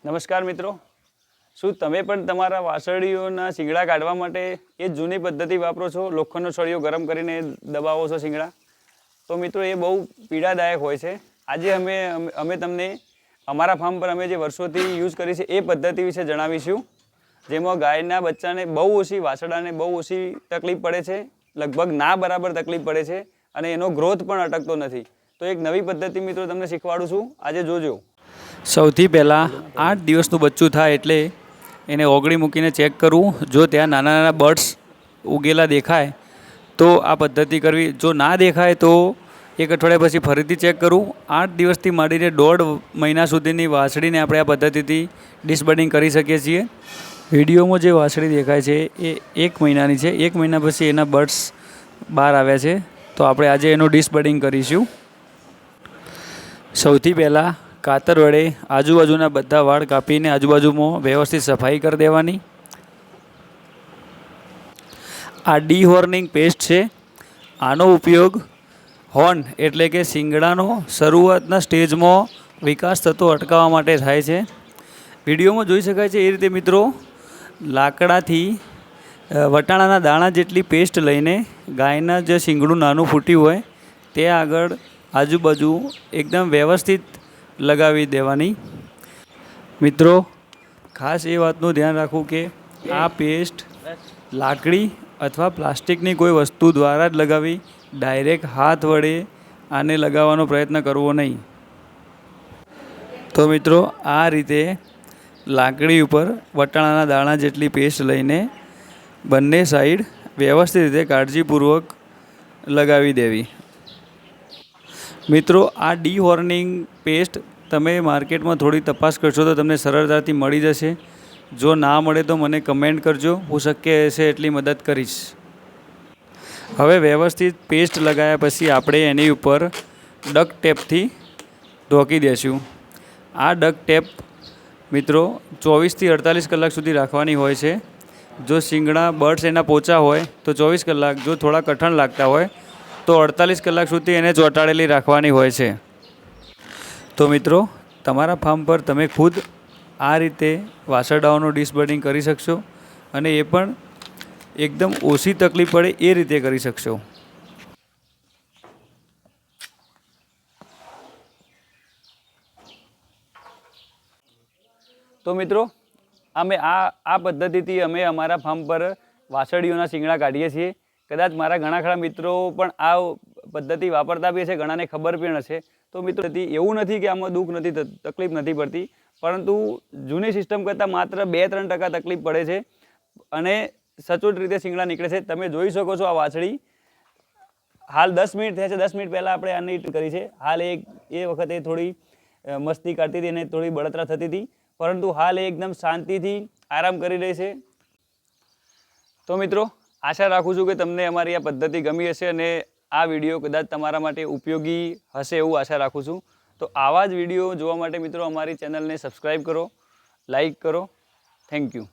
નમસ્કાર મિત્રો, શું તમે પણ તમારા વાસળીઓના શીંગડા કાઢવા માટે એ જૂની પદ્ધતિ વાપરો છો? લોખંડનો સળિયો ગરમ કરીને દબાવો છો શીંગડા? તો મિત્રો એ બહુ પીડાદાયક હોય છે. આજે અમે તમને અમારા ફાર્મ પર અમે જે વર્ષોથી યુઝ કરી છે એ પદ્ધતિ વિશે જણાવીશું, જેમાં ગાયના બચ્ચાને બહુ ઓછી, વાસળાને બહુ ઓછી તકલીફ પડે છે, લગભગ ના બરાબર તકલીફ પડે છે અને એનો ગ્રોથ પણ અટકતો નથી. તો એક નવી પદ્ધતિ મિત્રો તમને શીખવાડું છું, આજે જોજો. સૌથી પહેલાં 8 દિવસનું બચ્ચું થાય એટલે એને ઓગળી મૂકીને ચેક કરવું. જો ત્યાં નાના નાના બર્ડ્સ ઉગેલા દેખાય તો આ પદ્ધતિ કરવી. જો ના દેખાય તો એક અઠવાડિયા પછી ફરીથી ચેક કરવું. 8 દિવસથી માંડીને 1.5 મહિના સુધીની વાછડીને આપણે આ પદ્ધતિથી ડિસબર્ડિંગ કરી શકીએ છીએ. વિડીયોમાં જે વાછડી દેખાય છે એ 1 મહિનાની છે. 1 મહિના પછી એના બર્ડ્સ બહાર આવ્યા છે, તો આપણે આજે એનું ડિસબર્ડિંગ કરીશું. સૌથી પહેલાં કાતર વડે આજુબાજુના બધા વાળ કાપીને આજુબાજુમાં વ્યવસ્થિત સફાઈ કરી દેવાની. આ ડીહોર્નિંગ પેસ્ટ છે. આનો ઉપયોગ હોર્ન એટલે કે શિંગડાનો શરૂઆતના સ્ટેજમાં વિકાસ થતો અટકાવવા માટે થાય છે. વિડીયોમાં જોઈ શકાય છે એ રીતે મિત્રો લાકડાથી વટાણાના દાણા જેટલી પેસ્ટ લઈને ગાયના જે શિંગડું નાનું ફૂટ્યું હોય તે આગળ આજુબાજુ એકદમ વ્યવસ્થિત લગાવી દેવાની. મિત્રો ખાસ એ વાતનું ધ્યાન રાખવું કે આ પેસ્ટ લાકડી અથવા પ્લાસ્ટિકની કોઈ વસ્તુ દ્વારા જ લગાવી, ડાયરેક્ટ હાથ વડે આને લગાવવાનો પ્રયત્ન કરવો નહીં. તો મિત્રો આ રીતે લાકડી ઉપર વટાણાના દાણા જેટલી પેસ્ટ લઈને બંને સાઈડ વ્યવસ્થિત રીતે કાળજીપૂર્વક લગાવી દેવી. મિત્રો આ ડીહોર્નિંગ પેસ્ટ તમે માર્કેટમાં થોડી તપાસ કરશો તો તમને સરળતાથી મળી જશે. જો ના મળે તો મને કમેન્ટ કરજો, હું શક્ય હશે એટલી મદદ કરીશ. હવે વ્યવસ્થિત પેસ્ટ લગાવ્યા પછી આપણે એની ઉપર ડક ટેપથી ઢોકી દઈશું. આ ડક ટેપ મિત્રો 24થી 48 કલાક સુધી રાખવાની હોય છે. જો શિંગડા બર્ડ્સ એના પોચા હોય તો 24 કલાક, જો થોડા કઠણ લાગતા હોય તો 48 કલાક સુધી એને ચોંટાડેલી રાખવાની હોય છે. તો મિત્રો તમારા ફાર્મ પર તમે ખુદ આ રીતે વાસરડાઓનું ડિસબર્ડિંગ કરી શકશો અને એ પણ એકદમ ઓછી તકલીફ પડે એ રીતે કરી શકશો. તો મિત્રો અમે આ પદ્ધતિથી અમે અમારા ફાર્મ પર વાસળીઓના શીંગડા કાઢીએ છીએ. કદાચ મારા ઘણા ખરા મિત્રો પણ આ પદ્ધતિ વાપરતા બી હશે, ઘણાને ખબર પણ હશે. તો મિત્રો એવું નથી કે આમાં દુઃખ નથી, તકલીફ નથી પડતી, પરંતુ જૂની સિસ્ટમ કરતાં માત્ર 2-3% તકલીફ પડે છે અને સચોટ રીતે શીંગડા નીકળે છે. તમે જોઈ શકો છો આ વાછડી હાલ 10 મિનિટ થયા છે. 10 મિનિટ પહેલાં આપણે આની કરી છે. હાલ એ વખતે થોડી મસ્તી કાઢતી હતી અને થોડી બળતરા થતી હતી, પરંતુ હાલ એ એકદમ શાંતિથી આરામ કરી રહી છે. તો મિત્રો આશા રાખું છું કે તમને અમારી આ પદ્ધતિ ગમી હશે અને આ વિડીયો કદાચ તમારા માટે ઉપયોગી હશે એવું આશા રાખું છું. તો આવા જ વિડીયો જોવા માટે મિત્રો અમારી ચેનલને સબસ્ક્રાઈબ કરો, લાઈક કરો. Thank you.